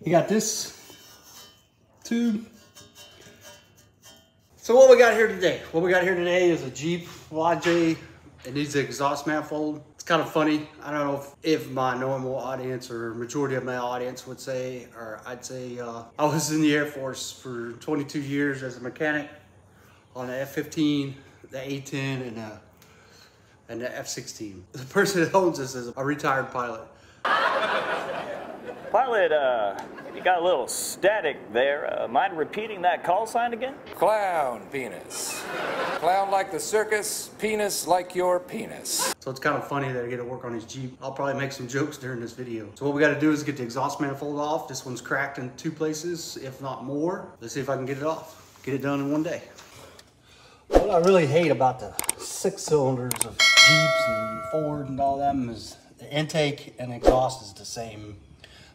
You got this tube. So what we got here today? What we got here today is a Jeep YJ. It needs an exhaust manifold. It's kind of funny. I don't know if my normal audience or majority of my audience would say, or I'd say I was in the Air Force for 22 years as a mechanic on the F-15, the A-10, and the F-16. The person that owns this is a retired pilot. Pilot, you got a little static there. Mind repeating that call sign again? Clown penis. Clown like the circus, penis like your penis. So it's kind of funny that I get to work on his Jeep. I'll probably make some jokes during this video. So what we got to do is get the exhaust manifold off. This one's cracked in 2 places, if not more. Let's see if I can get it off. Get it done in one day. What I really hate about the 6 cylinders of Jeeps and Ford and all them is the intake and exhaust is the same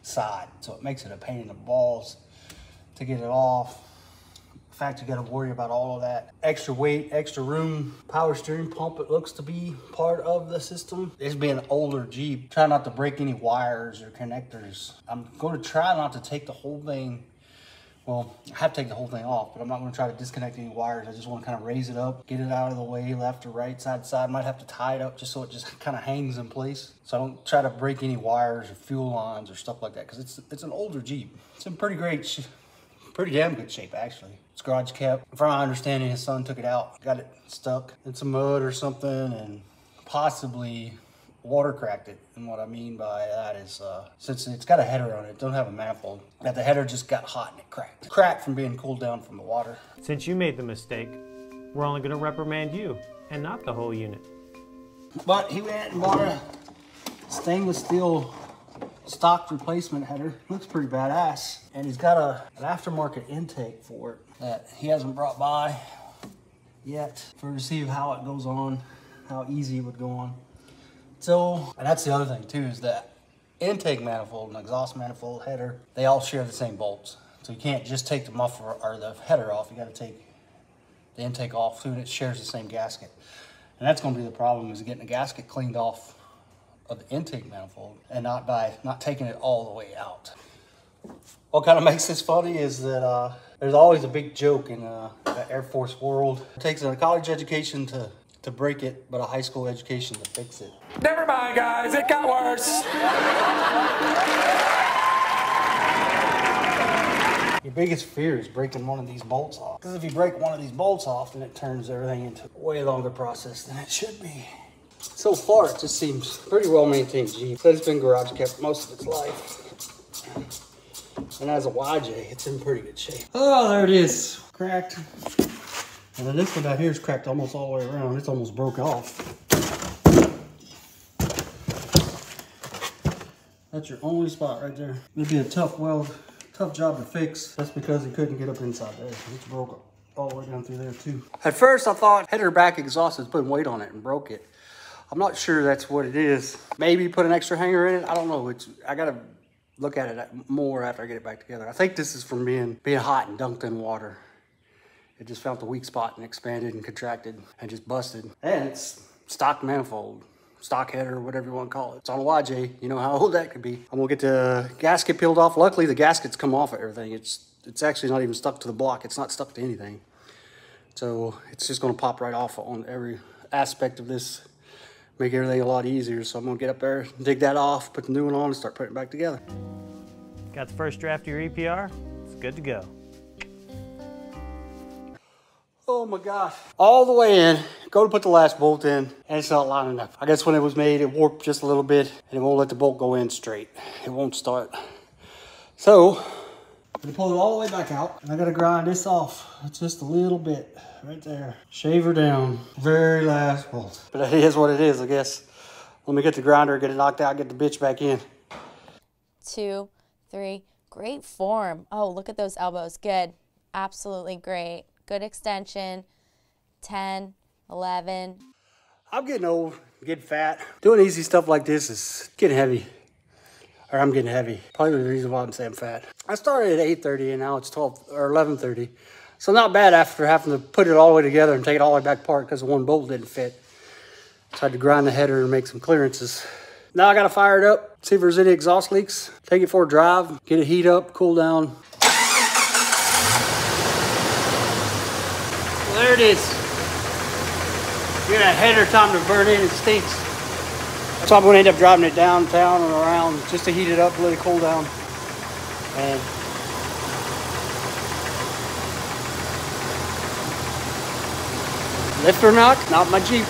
side. So it makes it a pain in the balls to get it off. In fact, you got to worry about all of that extra weight, extra room. Power steering pump, it looks to be part of the system. It's being an older Jeep. Try not to break any wires or connectors. I'm going to try not to take the whole thing. Well, I have to take the whole thing off, but I'm not going to try to disconnect any wires. I just want to kind of raise it up, get it out of the way, left or right, side to side. Might have to tie it up just so it just kind of hangs in place. So I don't try to break any wires or fuel lines or stuff like that, because it's an older Jeep. It's in pretty damn good shape, actually. It's garage kept. From my understanding, his son took it out, got it stuck in some mud or something, and possibly water cracked it. And what I mean by that is, since it's got a header on it, don't have a manifold, that the header just got hot and it cracked. It cracked from being cooled down from the water. Since you made the mistake, we're only gonna reprimand you and not the whole unit. But he went and bought a stainless steel stock replacement header. Looks pretty badass. And he's got an aftermarket intake for it that he hasn't brought by yet to see how it goes on, how easy it would go on. So, and that's the other thing too, is that intake manifold and exhaust manifold header, they all share the same bolts. So you can't just take the muffler or the header off. You got to take the intake off too, and it shares the same gasket. And that's going to be the problem, is getting the gasket cleaned off of the intake manifold and not taking it all the way out. What kind of makes this funny is that there's always a big joke in the Air Force world. It takes a college education to break it, but a high school education to fix it. Never mind, guys, it got worse. Your biggest fear is breaking one of these bolts off. Because if you break one of these bolts off, then it turns everything into a way longer process than it should be. So far, it just seems pretty well maintained Jeep. But it's been garage kept most of its life. And as a YJ, it's in pretty good shape. Oh, there it is, cracked. And then this one out here is cracked almost all the way around. It's almost broke off. That's your only spot right there. It'd be a tough job to fix. That's because he couldn't get up inside there. It's broke all the way down through there too. At first I thought header back exhaust was putting weight on it and broke it. I'm not sure that's what it is. Maybe put an extra hanger in it. I don't know. I gotta look at it more after I get it back together. I think this is from being hot and dunked in water. It just found the weak spot and expanded and contracted and just busted. And it's stock manifold, stock header, whatever you want to call it. It's on a YJ. You know how old that could be. I'm gonna get the gasket peeled off. Luckily, the gasket's come off of everything. It's actually not even stuck to the block. It's not stuck to anything. So it's just gonna pop right off on every aspect of this. Make everything a lot easier. So I'm gonna get up there, dig that off, put the new one on, and start putting it back together. Got the first draft of your EPR? It's good to go. Oh my gosh. All the way in, go to put the last bolt in, and it's not lining up. I guess when it was made, it warped just a little bit, and it won't let the bolt go in straight. It won't start. So, I'm gonna pull it all the way back out, and I gotta grind this off. It's just a little bit, right there. Shave her down, very last bolt. But it is what it is, I guess. Let me get the grinder, get it knocked out, get the bitch back in. 2, 3, great form. Oh, look at those elbows, good. Absolutely great. Good extension, 10, 11. I'm getting old, getting fat. Doing easy stuff like this is getting heavy. Or I'm getting heavy. Probably the reason why I'm saying fat. I started at 8:30 and now it's 12 or 11:30. So not bad after having to put it all the way together and take it all the way back apart because one bolt didn't fit. So I had to grind the header and make some clearances. Now I gotta fire it up, see if there's any exhaust leaks. Take it for a drive, get it heat up, cool down. Well, there it is. Get a header time to burn in, it stinks. So I'm gonna end up driving it downtown and around just to heat it up, let it cool down. And lift or not my Jeep.